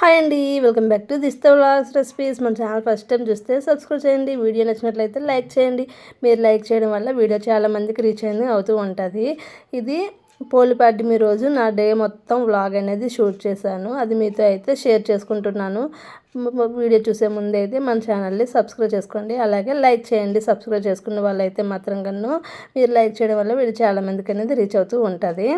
Hi అండి, welcome back to this vlogs recipes. మన channel first time చూస్తే subscribe చేయండి. వీడియో నచ్చినట్లయితే లైక్ చేయండి. మీరు లైక్ చేయడం వల్ల వీడియో చాలామందికి రీచ్ అయింది అవుతూ ఉంటుంది. ఇది పోలిపాడ్యమి రోజు నా డే మొత్తం వ్లాగ్ అనేది షూట్ చేశాను. అది మీతో అయితే షేర్ చేసుకుంటున్నాను. వీడియో చూసే ముందు అయితే మన ఛానల్ని సబ్స్క్రైబ్ చేసుకోండి, అలాగే లైక్ చేయండి. సబ్స్క్రైబ్ చేసుకున్న వాళ్ళైతే మాత్రం కన్నా మీరు లైక్ చేయడం వల్ల వీడియో చాలామందికి అనేది రీచ్ అవుతూ ఉంటుంది.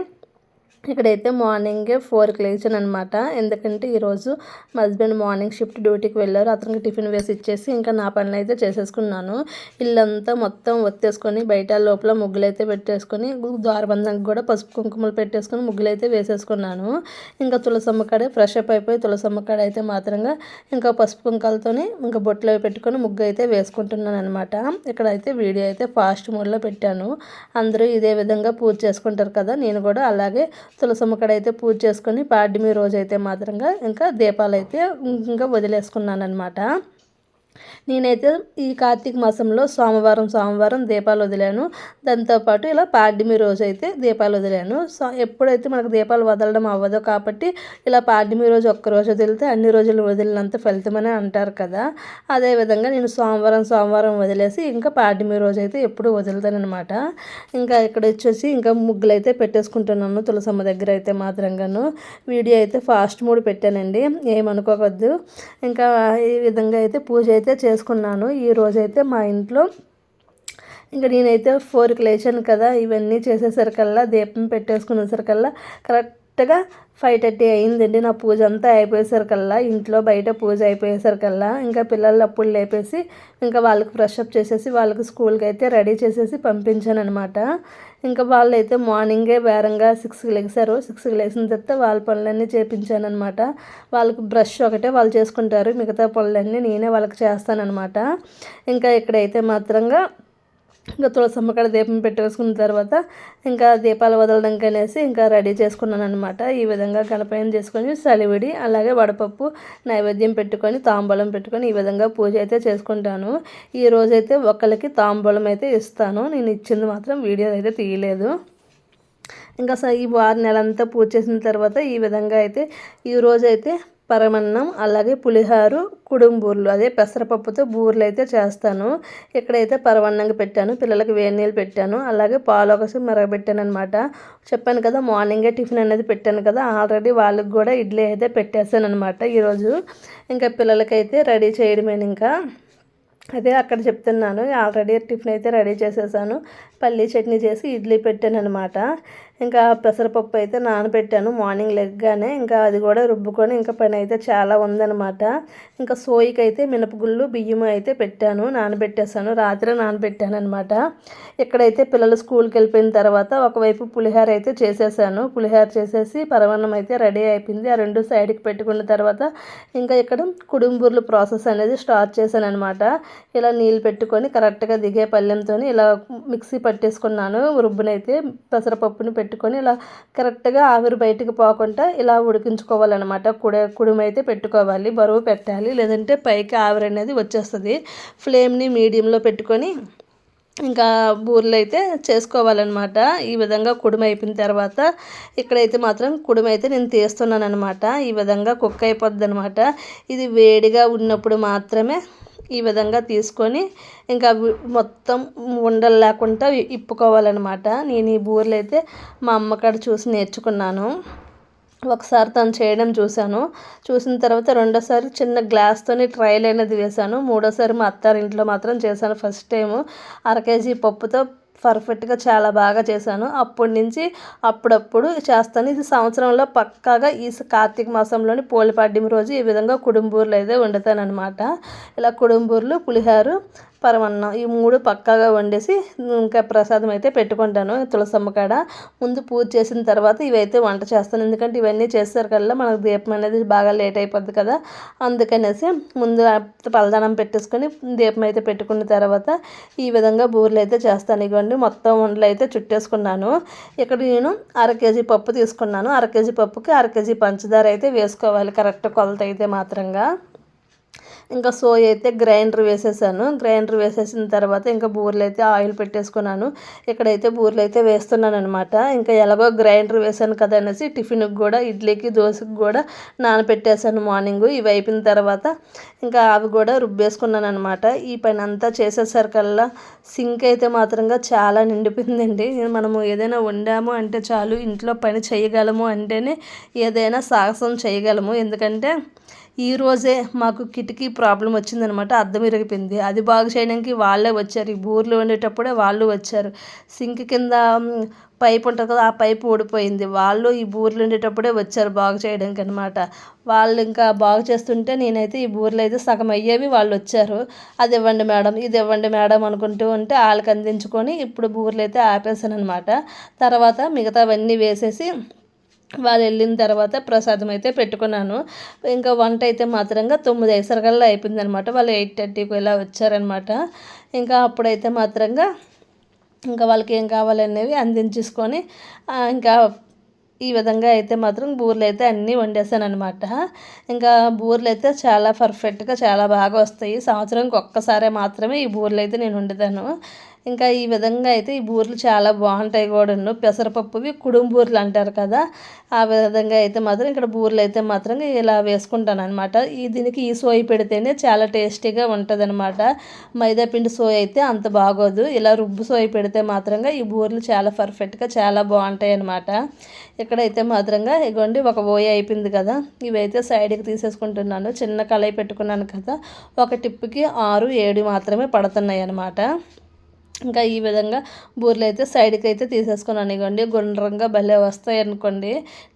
ఇక్కడైతే మార్నింగే 4కి లేచాను అనమాట. ఎందుకంటే ఈరోజు మా హస్బెండ్ మార్నింగ్ షిఫ్ట్ డ్యూటీకి వెళ్ళారు. అతనికి టిఫిన్ వేసి ఇచ్చేసి ఇంకా నా పనులు అయితే చేసేసుకున్నాను. ఇల్లంతా మొత్తం ఒత్తేసుకొని బయట లోపల ముగ్గులు అయితే పెట్టేసుకొని ద్వారబంధానికి కూడా పసుపు కుంకుమలు పెట్టేసుకొని ముగ్గులు అయితే వేసేసుకున్నాను. ఇంకా తులసమ్మ కాడే ఫ్రెష్ అప్ అయిపోయి తులసమ్మ కాడ అయితే మాత్రంగా ఇంకా పసుపు కుంకాలతోని ఇంకా బొట్లు పెట్టుకొని ముగ్గు అయితే వేసుకుంటున్నాను అనమాట. ఇక్కడైతే వీడియో అయితే ఫాస్ట్ మోడ్లో పెట్టాను. అందరూ ఇదే విధంగా పూజ చేసుకుంటారు కదా, నేను కూడా అలాగే తులసమ్మ కాడ అయితే పూజ చేసుకొని పాడ్యమి రోజు అయితే మాత్రంగా ఇంకా దీపాలు అయితే ఇంకా వదిలేసుకున్నాను అనమాట. నేనైతే ఈ కార్తీక మాసంలో సోమవారం దీపాలు వదిలాను. దాంతోపాటు ఇలా పాడ్యమి రోజు అయితే దీపాలు వదిలాను. ఎప్పుడైతే మనకు దీపాలు వదలడం అవ్వదో కాబట్టి ఇలా పాడ్యమి రోజు ఒక్కరోజు వదిలితే అన్ని రోజులు వదిలినంత ఫలితమని అంటారు కదా. అదేవిధంగా నేను సోమవారం వదిలేసి ఇంకా పాడ్యమి రోజు అయితే ఎప్పుడు వదులుతానమాట. ఇంకా ఇక్కడ వచ్చేసి ఇంకా ముగ్గులు అయితే పెట్టేసుకుంటున్నాను తులసమ్మ దగ్గర అయితే మాత్రంగాను. వీడియో అయితే ఫాస్ట్ మోడ్ పెట్టానండి, ఏమనుకోవద్దు. ఇంకా ఈ విధంగా అయితే పూజ అయితే చేసుకున్నాను. ఈరోజైతే మా ఇంట్లో ఇంకా నేనైతే 4కి లేచాను కదా, ఇవన్నీ చేసేసరికల్లా దీపం పెట్టేసుకునేసరికల్లా కరెక్ట్గా 5:30 అయిందండి. నా పూజ అంతా అయిపోయేసరికల్లా, ఇంట్లో బయట పూజ అయిపోయేసరికల్లా ఇంకా పిల్లలు అప్పుడు లేపేసి ఇంకా వాళ్ళకి ఫ్రెష్ అప్ చేసేసి వాళ్ళకి స్కూల్కి అయితే రెడీ చేసేసి పంపించాను అనమాట. ఇంకా వాళ్ళైతే మార్నింగే వేరంగా 6కి లేచారు. 6కి లేచిన తర్వాత వాళ్ళ పనులన్నీ చేయించాను అనమాట. వాళ్ళకి బ్రష్ ఒకటే వాళ్ళు చేసుకుంటారు, మిగతా పనులన్నీ నేనే వాళ్ళకి చేస్తానన్నమాట. ఇంకా ఇక్కడైతే మాత్రంగా ఇంకా తులసమ్మ కాడ దీపం పెట్టేసుకున్న తర్వాత ఇంకా దీపాలు వదలడానికి అనేసి ఇంకా రెడీ చేసుకున్నాను అనమాట. ఈ విధంగా గణపయ్యను చేసుకొని సలివిడి అలాగే వడపప్పు నైవేద్యం పెట్టుకొని తాంబూలం పెట్టుకొని ఈ విధంగా పూజ అయితే చేసుకుంటాను. ఈ రోజైతే ఒకరికి తాంబూలం అయితే ఇస్తాను. నేను ఇచ్చింది మాత్రం వీడియో అయితే తీయలేదు. ఇంకా ఈ వారం నెలంతా పూజ చేసిన తర్వాత ఈ విధంగా అయితే ఈరోజైతే పరమన్నం అలాగే పులిహారు కుడుంబూర్లు అదే పెసరపప్పుతో బూర్లు అయితే చేస్తాను. ఇక్కడైతే పరమన్నంగా పెట్టాను, పిల్లలకి వేడి నీళ్ళు పెట్టాను, అలాగే పాలు ఒకసారి మరగబెట్టాను అనమాట. చెప్పాను కదా మార్నింగే టిఫిన్ అనేది పెట్టాను కదా, ఆల్రెడీ వాళ్ళకి కూడా ఇడ్లీ అయితే పెట్టేశాను అనమాట ఈరోజు. ఇంకా పిల్లలకైతే రెడీ చేయడమే. ఇంకా అదే అక్కడ చెప్తున్నాను, ఆల్రెడీ టిఫిన్ అయితే రెడీ చేసేసాను. పల్లీ చట్నీ చేసి ఇడ్లీ పెట్టాను అనమాట. ఇంకా పెసరపప్పు అయితే నానబెట్టాను మార్నింగ్ లెగ్గానే. ఇంకా అది కూడా రుబ్బుకొని ఇంకా పని అయితే చాలా ఉందన్నమాట. ఇంకా సోయికి అయితే మినపగుళ్ళు బియ్యం అయితే పెట్టాను, నానబెట్టేసాను, రాత్రి నానబెట్టాను అనమాట. ఇక్కడైతే పిల్లలు స్కూల్కి వెళ్ళిపోయిన తర్వాత ఒకవైపు పులిహోర అయితే చేసేసాను. పులిహోర చేసేసి పరమాన్నం అయితే రెడీ అయిపోయింది. ఆ రెండు సైడ్కి పెట్టుకున్న తర్వాత ఇంకా ఇక్కడ కుడుంబూర్లు ప్రాసెస్ అనేది స్టార్ట్ చేశాను అనమాట. ఇలా నీళ్ళు పెట్టుకొని కరెక్ట్గా దిగే పళ్ళెంతో ఇలా మిక్సీ పట్టేసుకున్నాను. రుబ్బునైతే పెసరపప్పుని పెట్టుకొని ఇలా కరెక్ట్గా ఆవిరి బయటికి పోకుండా ఇలా ఉడికించుకోవాలన్నమాట. కుడుమైతే పెట్టుకోవాలి, బరువు పెట్టాలి, లేదంటే పైకి ఆవిరి అనేది వచ్చేస్తుంది. ఫ్లేమ్ని మీడియంలో పెట్టుకొని ఇంకా బూరెలు అయితే చేసుకోవాలన్నమాట. ఈ విధంగా కుడుము అయిపోయిన తర్వాత ఇక్కడైతే మాత్రం కుడుము అయితే నేను తీస్తున్నాను అనమాట. ఈ విధంగా కుక్ అయిపోద్ది అనమాట. ఇది వేడిగా ఉన్నప్పుడు మాత్రమే ఈ విధంగా తీసుకొని ఇంకా మొత్తం ఉండలు లేకుండా ఇప్పుకోవాలన్నమాట. నేను ఈ బూరెలు అయితే మా అమ్మకాడ చూసి నేర్చుకున్నాను. ఒకసారి తను చేయడం చూసిన తర్వాత రెండోసారి చిన్న గ్లాస్తోని ట్రైల్ అనేది వేశాను. మూడోసారి మా అత్తారింట్లో మాత్రం చేశాను ఫస్ట్ టైము. 1/2 kg పప్పుతో పర్ఫెక్ట్గా చాలా బాగా చేశాను. అప్పటి నుంచి అప్పుడప్పుడు చేస్తాను. ఇది సంవత్సరంలో పక్కాగా ఈ కార్తీక మాసంలోని పోలిపాడ్యమి రోజు ఈ విధంగా కుడుంబూర్లు అయితే వండుతాను అనమాట. ఇలా కుడుంబూర్లు పులిహారు పరమన్నం ఈ 3 పక్కాగా వండేసి ఇంకా ప్రసాదం అయితే పెట్టుకుంటాను తులసమ్మ కాడ. ముందు పూజ చేసిన తర్వాత ఇవైతే వంట చేస్తాను, ఎందుకంటే ఇవన్నీ చేసేసరికల్లా మనకు దీపం అనేది బాగా లేట్ అయిపోద్ది కదా. అందుకనేసి ముందు పలదానం పెట్టేసుకొని దీపం అయితే పెట్టుకున్న తర్వాత ఈ విధంగా బూరెలు అయితే చేస్తాను. ఇవ్వండి మొత్తం వంటలు అయితే చుట్టేసుకున్నాను. ఇక్కడ నేను 1/2 kg పప్పు తీసుకున్నాను. 1/2 kg పప్పుకి 1/2 kg పంచదార అయితే వేసుకోవాలి, కరెక్ట్ కొలత అయితే మాత్రంగా. ఇంకా సోయ్ అయితే గ్రైండర్ వేసేసాను. గ్రైండర్ వేసేసిన తర్వాత ఇంకా బూరెలు అయితే ఆయిల్ పెట్టేసుకున్నాను. ఇక్కడైతే బూరెలు అయితే వేస్తున్నాను అనమాట. ఇంకా ఎలాగో గ్రైండర్ వేసాను కదా అనేసి టిఫిన్కి కూడా, ఇడ్లీకి, దోశకి కూడా నానబెట్టేసాను మార్నింగ్. ఇవి అయిపోయిన తర్వాత ఇంకా అవి కూడా రుబ్బేసుకున్నాను అనమాట. ఈ పని అంతా చేసేసరికల్లా సింక్ అయితే మాత్రంగా చాలా నిండిపోయిందండి. మనము ఏదైనా వండాము అంటే చాలు, ఇంట్లో పని చేయగలము అంటేనే ఏదైనా సాహసం చేయగలము. ఎందుకంటే ఈరోజే మాకు కిటికీ ప్రాబ్లం వచ్చిందనమాట. అద్దం ఇరిగిపోయింది. అది బాగు చేయడానికి వాళ్ళే వచ్చారు. ఈ బూరెలు వండేటప్పుడే వాళ్ళు వచ్చారు. సింక్ కింద పైప్ ఉంటుంది కదా, ఆ పైప్ ఊడిపోయింది. వాళ్ళు ఈ బూరెలు వండేటప్పుడే వచ్చారు బాగు చేయడానికి అనమాట. వాళ్ళు ఇంకా బాగు చేస్తుంటే నేనైతే ఈ బూరెలు అయితే సగం అయ్యేవి, వాళ్ళు వచ్చారు. అది ఇవ్వండి మేడం, ఇది ఇవ్వండి మేడం అనుకుంటూ ఉంటే వాళ్ళకి అందించుకొని ఇప్పుడు బూరెలు అయితే ఆపేసాను అనమాట. తర్వాత మిగతావన్నీ వేసేసి వాళ్ళు వెళ్ళిన తర్వాత ప్రసాదం అయితే పెట్టుకున్నాను. ఇంకా వంట అయితే మాత్రంగా 9 అయ్యేసరికల్లా అయిపోయిందనమాట. వాళ్ళు 8:30కి ఇలా వచ్చారనమాట. ఇంకా అప్పుడైతే మాత్రంగా ఇంకా వాళ్ళకి ఏం కావాలనేవి అందించేసుకొని ఇంకా ఈ విధంగా అయితే మాత్రం బూరెలు అయితే అన్నీ వండేసాను అనమాట. ఇంకా బూరెలు అయితే చాలా పర్ఫెక్ట్గా చాలా బాగా వస్తాయి. సంవత్సరానికి ఒక్కసారి మాత్రమే ఈ బూరెలు అయితే నేను వండుతాను. ఇంకా ఈ విధంగా అయితే ఈ బూరెలు చాలా బాగుంటాయి కూడాను. పెసరపప్పువి కుడుం బూరెలు అంటారు కదా, ఆ విధంగా అయితే మాత్రం ఇక్కడ బూరెలు అయితే మాత్రం ఇలా వేసుకుంటాను అనమాట. దీనికి ఈ సోయి పెడితేనే చాలా టేస్టీగా ఉంటుంది అనమాట. మైదాపిండి సోయి అయితే అంత బాగోదు. ఇలా రుబ్బు సోయి పెడితే మాత్రంగా ఈ బూరెలు చాలా పర్ఫెక్ట్గా చాలా బాగుంటాయి అనమాట. ఇక్కడైతే మాత్రంగా ఇగోండి ఒక ఓయి అయిపోయింది కదా, ఇవైతే సైడ్కి తీసేసుకుంటున్నాను. చిన్న కళాయి పెట్టుకున్నాను కదా, ఒక టిప్పుకి 6, 7 మాత్రమే పడుతున్నాయి అనమాట. ఇంకా ఈ విధంగా బూరెలు అయితే సైడ్కి అయితే తీసేసుకున్నాను. ఇవ్వండి గుండ్రంగా భలే వస్తాయి అనుకోండి.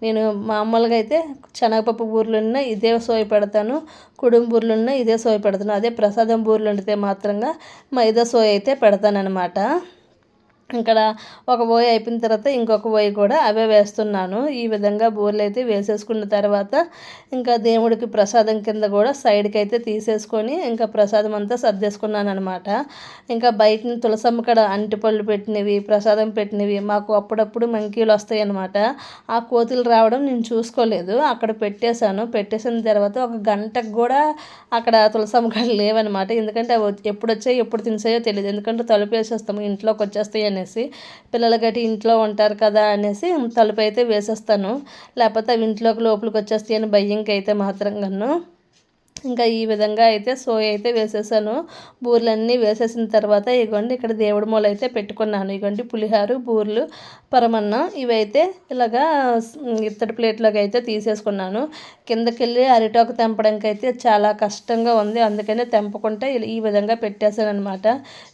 నేను మామూలుగా అయితే శనగపప్పు బూరెలున్నా ఇదే సోయి పెడతాను, కుడుం బూరెలున్నా ఇదే సోయి పెడతాను. అదే ప్రసాదం బూరెలు వండితే మాత్రంగా మైదా సోయి అయితే పెడతాను అనమాట. ఇక్కడ ఒక బోయ అయిపోయిన తర్వాత ఇంకొక బోయ కూడా అవే వేస్తున్నాను. ఈ విధంగా బూరెలు అయితే వేసేసుకున్న తర్వాత ఇంకా దేవుడికి ప్రసాదం కింద కూడా సైడ్కి అయితే తీసేసుకొని ఇంకా ప్రసాదం అంతా సర్దేసుకున్నాను అనమాట. ఇంకా బయట తులసమ్మ కడ అంటిపళ్ళు పెట్టినవి, ప్రసాదం పెట్టినవి మాకు అప్పుడప్పుడు మంకీలు వస్తాయి అనమాట. ఆ కోతులు రావడం నేను చూసుకోలేదు. అక్కడ పెట్టేసిన తర్వాత ఒక గంటకు కూడా అక్కడ తులసమ్మ కడ లేవన్నమాట. ఎందుకంటే అవి ఎప్పుడు వచ్చాయో ఎప్పుడు తినేసాయో తెలియదు. ఎందుకంటే తలుపు వేసేస్తాము, ఇంట్లోకి వచ్చేస్తాయి అనేసి. పిల్లలు గట్టి ఇంట్లో ఉంటారు కదా అనేసి తలుపు అయితే వేసేస్తాను. లేకపోతే అవి ఇంట్లోకి లోపలికి వచ్చేస్తాయి అని భయంకి అయితే మాత్రం గన్ను. ఇంకా ఈ విధంగా అయితే సోయ అయితే వేసేసాను. బూరెలన్నీ వేసేసిన తర్వాత ఇగోండి ఇక్కడ దేవుడి మూల అయితే పెట్టుకున్నాను. ఇగోండి పులిహారు, బూరెలు, పరమన్నం ఇవైతే ఇలాగా ఇత్తడి ప్లేట్లోకి అయితే తీసేసుకున్నాను. కిందకెళ్ళి అరిటాకు తెంపడానికి అయితే చాలా కష్టంగా ఉంది. అందుకనే తెంపకుంటే ఈ విధంగా పెట్టేశాను అనమాట.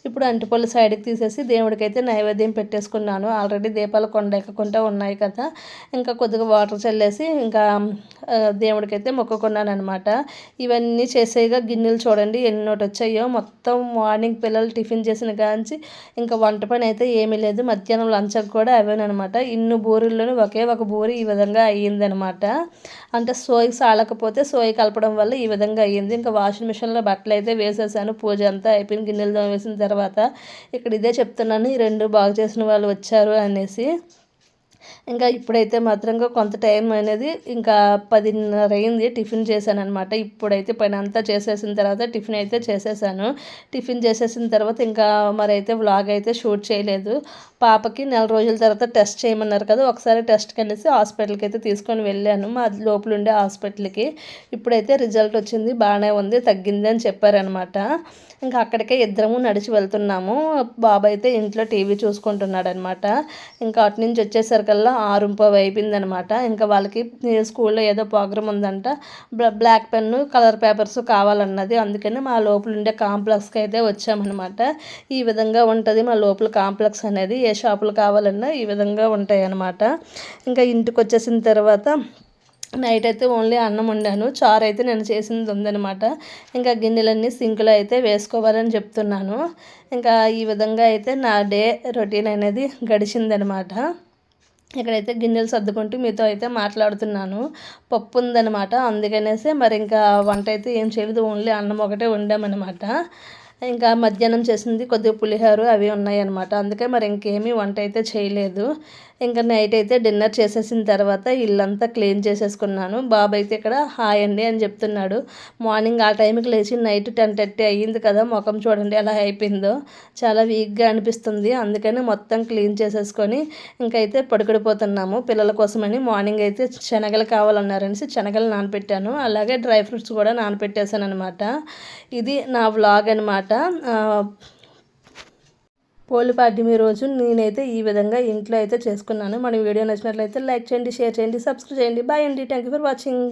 ఇప్పుడు అంటిపళ్ళు సైడ్కి తీసేసి దేవుడికి అయితే నైవేద్యం పెట్టేసుకున్నాను. ఆల్రెడీ దీపాలు కొండెక్కకుండా ఉన్నాయి కదా, ఇంకా కొద్దిగా వాటర్ చల్లేసి ఇంకా దేవుడికి అయితే మొక్కుకున్నాను అనమాట. ఇవన్నీ చేసేగా గిన్నెలు చూడండి ఎన్నోటి వచ్చాయో. మొత్తం మార్నింగ్ పిల్లలు టిఫిన్ చేసిన కాంచి ఇంకా వంట పని అయితే ఏమీ లేదు. మధ్యాహ్నం లంచ్కి కూడా అవేనమాట. ఇన్ని బూరెల్లోనే ఒకే ఒక బూరి ఈ విధంగా అయ్యిందనమాట. అంటే సోయి సాలకపోతే సోయి కలపడం వల్ల ఈ విధంగా అయ్యింది. ఇంకా వాషింగ్ మిషన్లో బట్టలు అయితే వేసేసాను. పూజ అంతా అయిపోయింది. గిన్నెలు తోమేసిన తర్వాత ఇక్కడ ఇదే చెప్తున్నాను, ఈ 2 బాగు చేసిన వాళ్ళు వచ్చారు అనేసి. ఇంకా ఇప్పుడైతే మాత్రంగా కొంత టైం అనేది ఇంకా 10:30 అయింది. టిఫిన్ చేశాను అనమాట. ఇప్పుడైతే పని అంతా చేసేసిన తర్వాత టిఫిన్ అయితే చేసేసాను. టిఫిన్ చేసేసిన తర్వాత ఇంకా మరైతే వ్లాగ్ అయితే షూట్ చేయలేదు. పాపకి 4 రోజుల తర్వాత టెస్ట్ చేయమన్నారు కదా, ఒకసారి టెస్ట్కి అనేసి హాస్పిటల్కి అయితే తీసుకొని వెళ్ళాను, మా లోపల ఉండే హాస్పిటల్కి. ఇప్పుడైతే రిజల్ట్ వచ్చింది, బాగానే ఉంది, తగ్గింది అని చెప్పారనమాట. ఇంకా అక్కడికే ఇద్దరము నడిచి వెళ్తున్నాము. బాబు అయితే ఇంట్లో టీవీ చూసుకుంటున్నాడు అనమాట. ఇంకా అటు నుంచి వచ్చేసరికల్లా 6:30 అయిపోయిందనమాట. ఇంకా వాళ్ళకి స్కూల్లో ఏదో ప్రోగ్రామ్ ఉందంట, బ్లాక్ పెన్ను, కలర్ పేపర్స్ కావాలన్నది. అందుకని మా లోపల ఉండే కాంప్లెక్స్కి అయితే వచ్చామన్నమాట. ఈ విధంగా ఉంటుంది మా లోపల కాంప్లెక్స్ అనేది. ఏ షాపులు కావాలన్నా ఈ విధంగా ఉంటాయి అన్నమాట. ఇంకా ఇంటికి వచ్చేసిన తర్వాత నైట్ అయితే ఓన్లీ అన్నం వండాను. చారు అయితే నేను చేసింది ఉందనమాట. ఇంకా గిన్నెలన్నీ సింకులో అయితే వేసుకోవాలని చెప్తున్నాను. ఇంకా ఈ విధంగా అయితే నా డే రొటీన్ అనేది గడిచిందనమాట. ఇక్కడైతే గిన్నెలు సర్దుకుంటూ మీతో అయితే మాట్లాడుతున్నాను. పప్పు ఉందనమాట, అందుకనేసి మరి ఇంకా వంట అయితే ఏం చేయలేదు, ఓన్లీ అన్నం ఒకటే వండామన్నమాట. ఇంకా మధ్యాహ్నం చేసింది కొద్దిగా పులిహోర అవి ఉన్నాయన్నమాట. అందుకే మరి ఇంకేమీ వంట అయితే చేయలేదు. ఇంకా నైట్ అయితే డిన్నర్ చేసేసిన తర్వాత ఇల్లంతా క్లీన్ చేసేసుకున్నాను. బాబు అయితే ఇక్కడ హాయ్ అండి అని చెప్తున్నాడు. మార్నింగ్ ఆ టైంకి లేచి నైట్ 10:30 అయ్యింది కదా, ముఖం చూడండి ఎలా అయిపోయిందో, చాలా వీక్గా అనిపిస్తుంది. అందుకని మొత్తం క్లీన్ చేసేసుకొని ఇంకైతే పడుకుడిపోతున్నాము. పిల్లల కోసమని మార్నింగ్ అయితే శనగలు కావాలన్నారనేసి శనగలు నానపెట్టాను. అలాగే డ్రై ఫ్రూట్స్ కూడా నానపెట్టేశాను అనమాట. ఇది నా వ్లాగ్ అనమాట. పోలిపాడ్యమి రోజు నేనైతే ఈ విధంగా ఇంట్లో అయితే చేసుకున్నాను. మన వీడియో నచ్చినట్లయితే లైక్ చేయండి, షేర్ చేయండి, సబ్స్క్రైబ్ చేయండి. బాయ్ అండి. Thank you for watching.